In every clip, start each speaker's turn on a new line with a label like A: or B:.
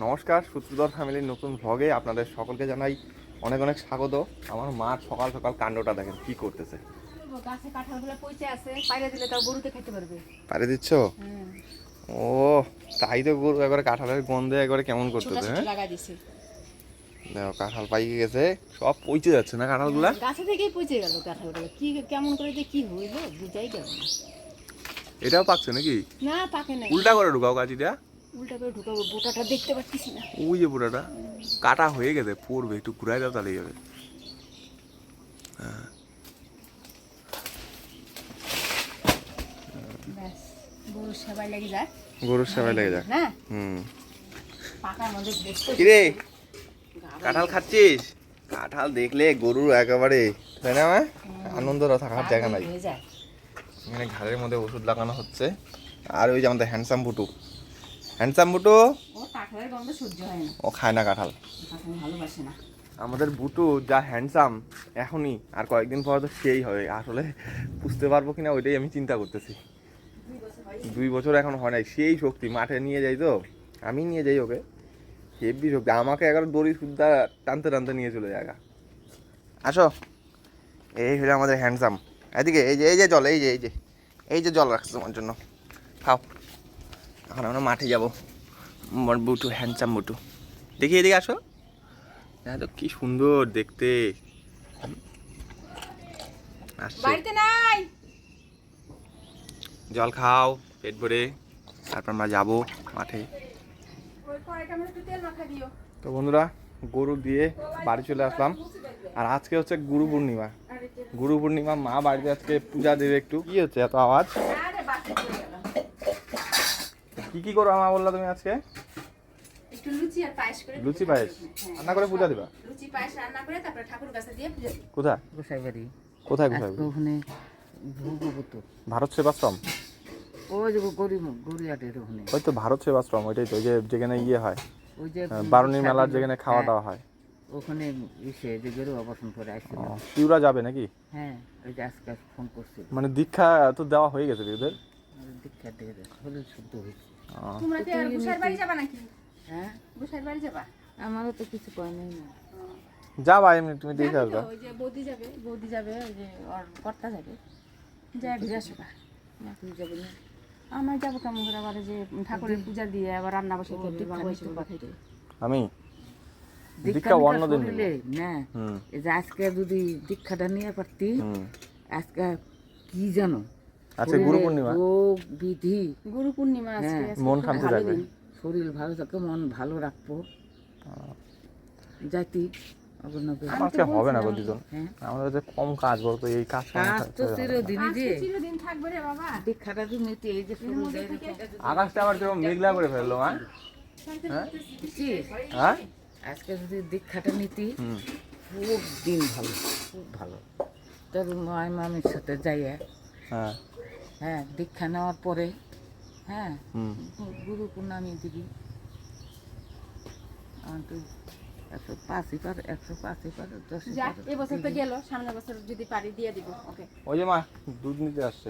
A: নমস্কার, সূত্রধর ফ্যামিলির নতুন ভ্লগে আপনাদের সকলকে জানাই অনেক অনেক স্বাগত। আমার মা সকাল সকাল কাণ্ডটা দেখেন কি করতেছে।
B: গাছে কাঁঠালগুলো পচে আছে, পাইরে দিলে তাও গরুতে খেতে পারবে।
A: পারে দিচ্ছ? ও তাই তো, গরু একবারে কাঁঠালের গন্ধে একবারে কেমন করতেছে। হ্যাঁ
B: লাগা দিছে,
A: দেখো কাঁঠাল পাইকে গেছে, সব পচে যাচ্ছে না কাঁঠালগুলা?
B: গাছে থেকেই পচে গেল কাঁঠালগুলো। কি কেমন করে যে কি হইল বুঝাই গেল না।
A: এটাও পাকছে নাকি?
B: না পাকে না,
A: উল্টা করে ঢুকাও কাঠিটা।
B: উল্টা করে ঢুকাবো, বোটাটা দেখতে পাচ্ছিস না।
A: ওই যে পুরাটা কাটা হয়ে গেছে, পড়বে, একটু ঘুরাই দাও তাহলেই যাবে।
B: ব্যাস, গরুর সেবাই লেগে যায়।
A: গরুর সেবায় লেগে যায়।
B: হ্যাঁ,
A: পাকার
B: মধ্যে
A: কিরে কাঁঠাল খাচ্ছিস? কাঁঠাল দেখলে গরুর একেবারে, তাই না, আনন্দ থাকার জায়গা নাই। এখানে ঘাড়ের মধ্যে ওষুধ লাগানো হচ্ছে। আর ওই যে আমাদের হ্যান্ডসাম বুটু,
B: কাঁঠালের গন্ধ সহ্য হয় না,
A: ও খায় না কাঁঠাল,
B: ভালোবাসে না।
A: আমাদের বুটু যা হ্যান্ডসাম এখনই, আর কয়েকদিন পর তো সেই হবে। আসলে বুঝতে পারবো কিনা ওইটাই আমি চিন্তা করতেছি। 2 বছর এখন হয় নাই, সেই শক্তি। মাঠে নিয়ে যাই তো, আমি নিয়ে যাই ওকে, হেভি শক্তি। আমাকে একবার দড়ি সুদ্ধা টানতে টানতে নিয়ে চলে যায়। আসো, এই হলো আমাদের হ্যান্ডসাম। এদিকে এই যে জল, এই যে জল রাখছে তোমার জন্য, খাও। এখন আমরা মাঠে যাবো। বুটু, হ্যান্ডসাম বুটু, দেখি এদিকে আসো। তো কি সুন্দর দেখতে।
B: বাড়িতে নাই,
A: জল খাও পেট ভরে, তারপর আমরা যাবো মাঠে। তো বন্ধুরা, গরু দিয়ে বাড়ি চলে আসলাম। আর আজকে হচ্ছে গুরু পূর্ণিমা। মা বাড়িতে আজকে পূজা দেবে। একটু কি হচ্ছে এত আওয়াজ? কি করো মা বললা তুমি আজকে?
B: একটু লুচি আর পায়েস করে,
A: লুচি পায়েস রান্না করে পূজা দিবা?
B: লুচি পায়েস রান্না করে তারপরে ঠাকুর কাছে দিয়ে পূজা দিই।
A: কোথায়?
C: গোসাই বাড়ি।
A: কোথায় গোসাই?
C: ওখানে ভূগবত
A: ভারত সেবাশ্রম।
C: ওই যে গড়িয়াটের ওখানে।
A: ওই তো ভারত সেবাশ্রম, ওইটাই তো, ওই যে যেখানে ইয়ে হয়,
C: ওই যে
A: বারুণী মেলার যেখানে খাওয়া দাওয়া হয়
C: ওখানে। এসে যে গরু অপারেশন করে আসছিল।
A: পিউরা যাবে নাকি?
C: হ্যাঁ, ওই যে আজকে ফোন করছিল।
A: মানে দীক্ষা তো দেওয়া হয়ে গেছে পিউদের?
C: দীক্ষা দিয়ে হলে শুদ্ধ হয়েছে।
B: তোমরা কি আর গোসাইর বাড়ি যাবা নাকি?
C: হ্যাঁ,
B: গোসাইর বাড়ি যাবা?
C: আমারও তো কিছু কয় নাই না।
A: যাবা এমনি, তুমি দেখে আসবা।
B: ওই যে বৌদি যাবে, ওই যে ওর কর্তা যাবে, যা ঘুরে আসবা।
C: না, তুই যাবি না?
B: আমার যাবো কেমন করে? আবার যে ঠাকুরের পূজা দিয়ে আবার রান্না বসে করতে
A: আমি দীক্ষা অন্য দিন
C: না, এই যে আজকে যদি দীক্ষাটা নিয়ে পারতি, আজকে কি জানো,
A: আচ্ছা গুরু পূর্ণিমা,
C: বিধি
B: গুরু পূর্ণিমা আছে,
A: মন শান্তি থাকবে,
C: শরীর ভালো থাকে, মন ভালো রাখবো। জাতি
A: আজকে হবে না গো দুজন, আমাদের যে কম কাজ বলতো, এই কাজ
C: তো চিরদিন
B: থাকবে রে বাবা।
C: দীক্ষাটা নিতে এই যে
A: আকাশটা আবার কেমন মেঘলা করে ফেললো। হ্যাঁ,
C: আজকে যদি দীক্ষাটা নিতি খুব দিন ভালো, খুব ভালো। তোর মামির সাথে যাইয়া, হ্যাঁ, দীক্ষা নেওয়ার পরে, হ্যাঁ, গুরু পূর্ণামি দিবি। 105 পার, 105 পার, 10 পার।
B: এবছর তো গেল, সামনের বছর যদি পারি দিয়ে দিব। ওকে।
A: ওই যে মা दूध নিতে আসছে।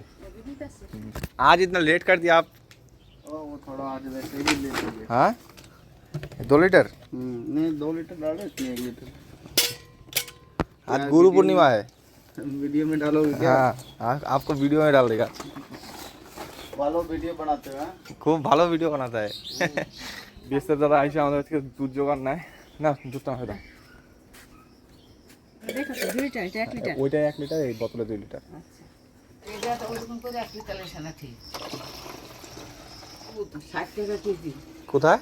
A: आज इतना लेट कर दिया आप?
D: वो थोड़ा आज वैसे ही लेट हो गया।
A: हाँ, 2 लीटर?
D: नहीं 2 लीटर डालो, इसमें 1 लीटर।
A: आज गुरु पूर्णिमा है।
D: वीडियो में डालोगे क्या?
A: हाँ, आपको वीडियो में डाल देगा।
D: वालों वीडियो बनाते हो?
A: খুব ভালো ভিডিও বানাতে হয়। বিএসএফ দাদা আইসা আমাদের আজকে দুধ জোগাড় নাই না, দুধটা হয় না।
B: দেখো তো 2 লিটার, এটা 1 লিটার।
A: ওইটা 1 লিটার, এই বোতলে 2 লিটার।
B: আচ্ছা,
C: এটা তো ওরকম করে 1 লিটারের সানা ঠিক। ও তো 60 টাকা কেজি।
A: কোথায়?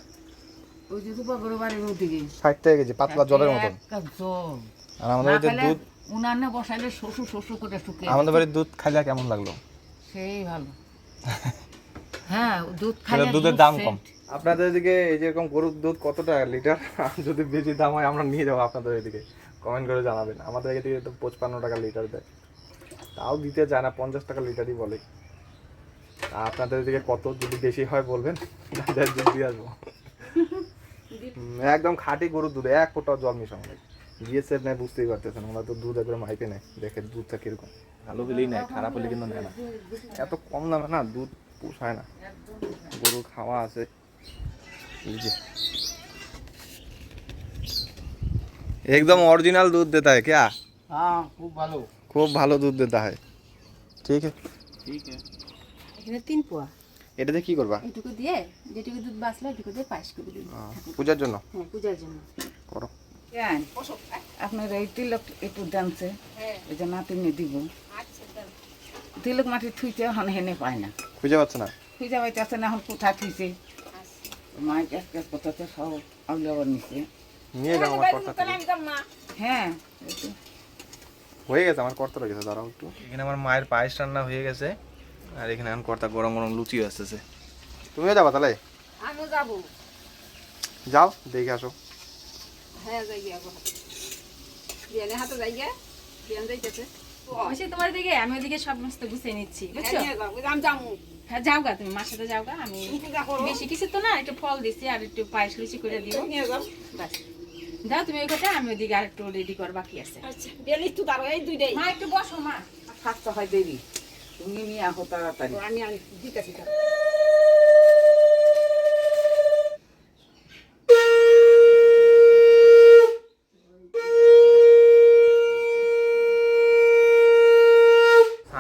C: ওই যে রূপা গরু বাড়ির ওদিকে
A: 60 টাকা কেজি, পাতলা জলের মতন।
C: এক কাপ জল।
A: আর আমাদের বাড়িতে দুধ
C: উনানে বসাইলে শশু করে শুকিয়ে।
A: আমাদের বাড়ির দুধ খাইলে কেমন লাগলো?
C: সেই ভালো। হ্যাঁ, দুধ খাইলে
A: দুধের দাম কম। আপনাদের এদিকে এই যেরকম গরুর দুধ কত টাকা লিটার? যদি বেশি দাম হয় আমরা নিয়ে যাবো আপনাদের এদিকে, কমেন্ট করে জানাবেন। আমাদের এদিকে তো 55 টাকা লিটার দেয়, তাও দিতে চায় না, 50 টাকা লিটারই বলে। আপনাদের এদিকে কত? যদি বেশি হয় বলবেন, দুধ দিয়ে আসবো। একদম খাঁটি গরুর দুধ, 1 ফোঁটা জল মিশানো নেই। বিএসএফ নেয়, বুঝতেই পারতেছেন, ওরা তো দুধ একবারে মাইপে নেয়। দেখেন দুধটা কিরকম, ভালো হলেই নেয়, খারাপ হলে কিন্তু নেয় না। এত কম দামে না দুধ পোষায় না, গরু খাওয়া আছে। এই যে एकदम ओरिजिनल दूध देता है क्या?
D: हाँ खूब भालो।
A: खूब ভালো দুধ देता है। ठीक है।
D: ठीक है।
B: এখানে 3 পোয়া
A: এটাতে কি করবা?
B: এটুকু দিয়ে যেটুকু দুধ বাঁচলো এটুকু দিয়ে পায়েস করে দিই।
A: পূজার জন্য
B: হ্যাঁ পূজার জন্য।
A: করো।
C: কেন আপনার এই তিলক একটু দামছে এই যে নাতিনে দিব তিলক মাটি থুইতে এখন হেনে পায় না
A: খুঁজে পাচ্ছে না।
C: খুঁজে পাইতেছে না এখন কোথায় থুইছে মাই এক কথাতে সব আউলাবার নিচে
A: নিয়ে যাও আমার কর্তা।
C: হ্যাঁ
A: হয়ে গেছে আমার কর্তা রয়ে গেছে, দাঁড়াও একটু। এখানে আমার মায়ের পায়েস রান্না হয়ে গেছে আর এখানে এখন কর্তা গরম গরম লুচি আসতেছে। তুমিও যাবা তাহলে?
B: আমিও যাব।
A: যাও দেখে আসো।
B: হ্যাঁ যাই গো হাতে বিয়ানে হাতে যাই গে বিয়ান যাইতেছে ওইসে তোমার দিকে আমি ওদিকে সমস্ত গুছিয়ে নিচ্ছি বুঝছো? আমি যাবো। হ্যাঁ যাও গা তুমি মার সাথে যাও গা, আমি বেশি কিছু তো না, একটু ফল দিছি আর একটু পায়েস লুচি করে দিও বাস। যাও তুমি ওই কথা, আমি ওদিকে আর একটু রেডি কর বাকি আছে। আচ্ছা বিয়ান একটু দাঁড়াও, এই দুইটাই মা একটু বসো মা।
C: থাকতে হয় দেরি, তুমি নিয়ে আহো তাড়াতাড়ি।
B: আমি দিতেছি।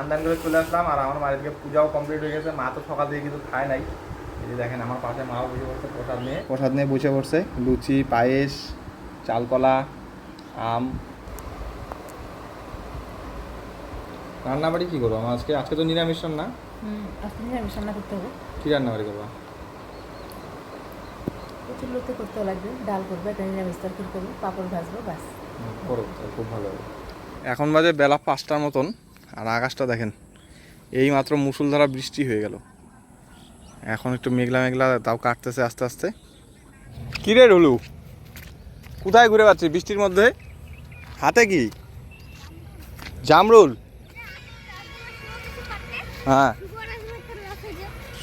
A: স্নান করে চলে আসলাম আর আমার মায়ের দিকে পূজাও কমপ্লিট হয়ে গেছে। মা তো সকাল থেকে কিন্তু খায় নাই। এই যে দেখেন আমার পাশে মাও বসে পড়ছে প্রসাদ নিয়ে বসে পড়ছে। লুচি, পায়েস, চালকলা, আম। রান্নাবাড়ি কী করবো আমার আজকে? আজকে তো নিরামিষ রান্না।
B: আজকে নিরামিষ রান্না করতে হবে।
A: কী রান্নাবাড়ি করবো?
B: প্রচুর লোতে করতে লাগবে, ডাল করবে, একটা নিরামিষ তরকারি করবো, পাঁপড় ভাজবো বাস।
A: করো, খুব ভালো হবে। এখন বাজে বেলা 5টার মতন আর আকাশটা দেখেন, এই মাত্র মুষলধারা বৃষ্টি হয়ে গেল। এখন একটু মেঘলা মেঘলা, তাও কাটতেছে আস্তে আস্তে। কী রে ঢুলু, কোথায় ঘুরে পাচ্ছিস বৃষ্টির মধ্যে? হাতে কি জামরুল? হ্যাঁ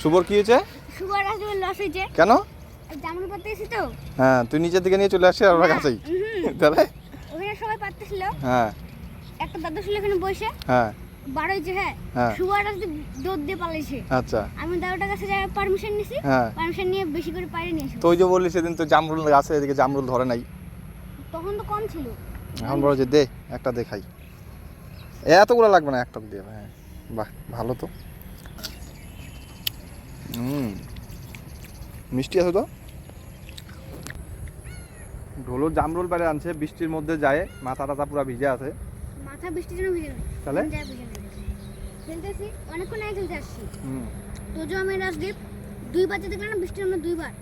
A: শুভর কি হয়েছে? কেন? হ্যাঁ তুই নিচের দিকে নিয়ে চলে আসছিস আর ওরা কাছেই তাহলে
E: সবাই পারতেছিল।
A: হ্যাঁ
E: একটা দাদু ছিল এখানে বসে।
A: হ্যাঁ
E: বার হয়েছে। হ্যাঁ সুয়ার দৌড় দিয়ে পালাইছে।
A: আচ্ছা
E: আমি দাদুটার কাছে যাই পারমিশন নিছি।
A: হ্যাঁ
E: পারমিশন নিয়ে বেশি করে পাইরে নিয়েছি।
A: তো ওই যে বললি সেদিন তো জামরুল গাছে এদিকে জামরুল ধরে নাই,
E: তখন তো কম ছিল।
A: এখন বড় যে দে একটা দেখাই। এতগুলো লাগবে না, একটা দিয়ে। হ্যাঁ বাহ ভালো তো। মিষ্টি আছে তো। ঢোলো জামরুল পাড়ে আনছে, বৃষ্টির মধ্যে যায়, মাথা টাথা পুরো ভিজে আছে।
E: মাথা বৃষ্টির জন্য ভিজে নেই
A: তাহলে
E: খেলতেছি অনেকক্ষণ আগে খেলতে আসছি। তোজো আমি রাজদীপ 2 বার যেতে গেলাম বৃষ্টির মধ্যে 2 বার।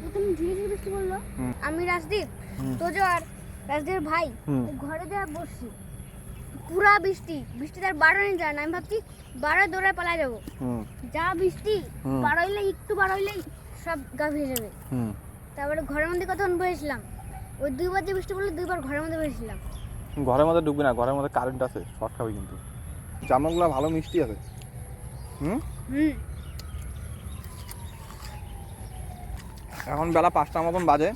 E: প্রথম ধীরে ধীরে বৃষ্টি পড়লো। আমি রাজদীপ, তোজো আর রাজদীপের ভাই ঘরে দিয়ে বসছি, পুরা বৃষ্টিতে আর বাড়ানো যায় না। আমি ভাবছি বাড়ায় দৌড়ায় পালা যাবো, যা বৃষ্টি একটু বার হইলেই সব গা ভিজে যাবে। তারপরে ঘরের মধ্যে কতক্ষণ বসেছিলাম, ওই 2 বার যে বৃষ্টি পড়লো 2 বার ঘরের মধ্যে বসেছিলাম।
A: ঘরের মধ্যে ঢুকবি না, ঘরের মধ্যে কারেন্ট আছে, শর্ট খাবি কিন্তু। জামরুলগুলো ভালো মিষ্টি আছে। এখন বেলা 5টার মতন বাজে,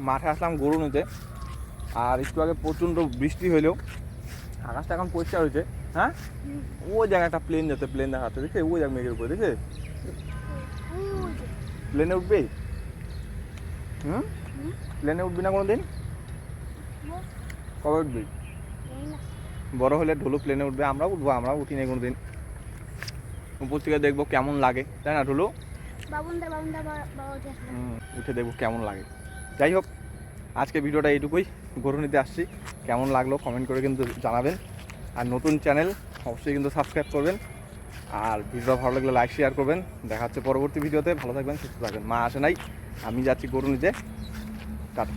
A: মাঠে আসলাম গরু নিতে। আর একটু আগে প্রচণ্ড বৃষ্টি হইলেও আকাশটা এখন পরিষ্কার হয়েছে। হ্যাঁ ওই জায়গায় একটা প্লেন যাচ্ছে, প্লেন দেখাচ্ছে, দেখে ওই জায়গা মেঘের উপরে, দেখে প্লেনে উঠবে। প্লেনে উঠবি না কোনো দিন? কবে উঠবি? বড় হলে ঢোলু প্লেনে উঠবে, আমরাও উঠবো, আমরাও উঠি নাই কোনো দিন। উপর থেকে দেখবো কেমন লাগে, তাই না ঢোলু? উঠে দেখবো কেমন লাগে। যাই হোক আজকে ভিডিওটা এইটুকুই, গরু নিতে আসছি। কেমন লাগলো কমেন্ট করে কিন্তু জানাবেন। আর নতুন চ্যানেল অবশ্যই কিন্তু সাবস্ক্রাইব করবেন। আর ভিডিওটা ভালো লাগলে লাইক শেয়ার করবেন। দেখা হচ্ছে পরবর্তী ভিডিওতে। ভালো থাকবেন, সুস্থ থাকবেন। মা আসে নাই, আমি যাচ্ছি গরু নিতে। টাটা।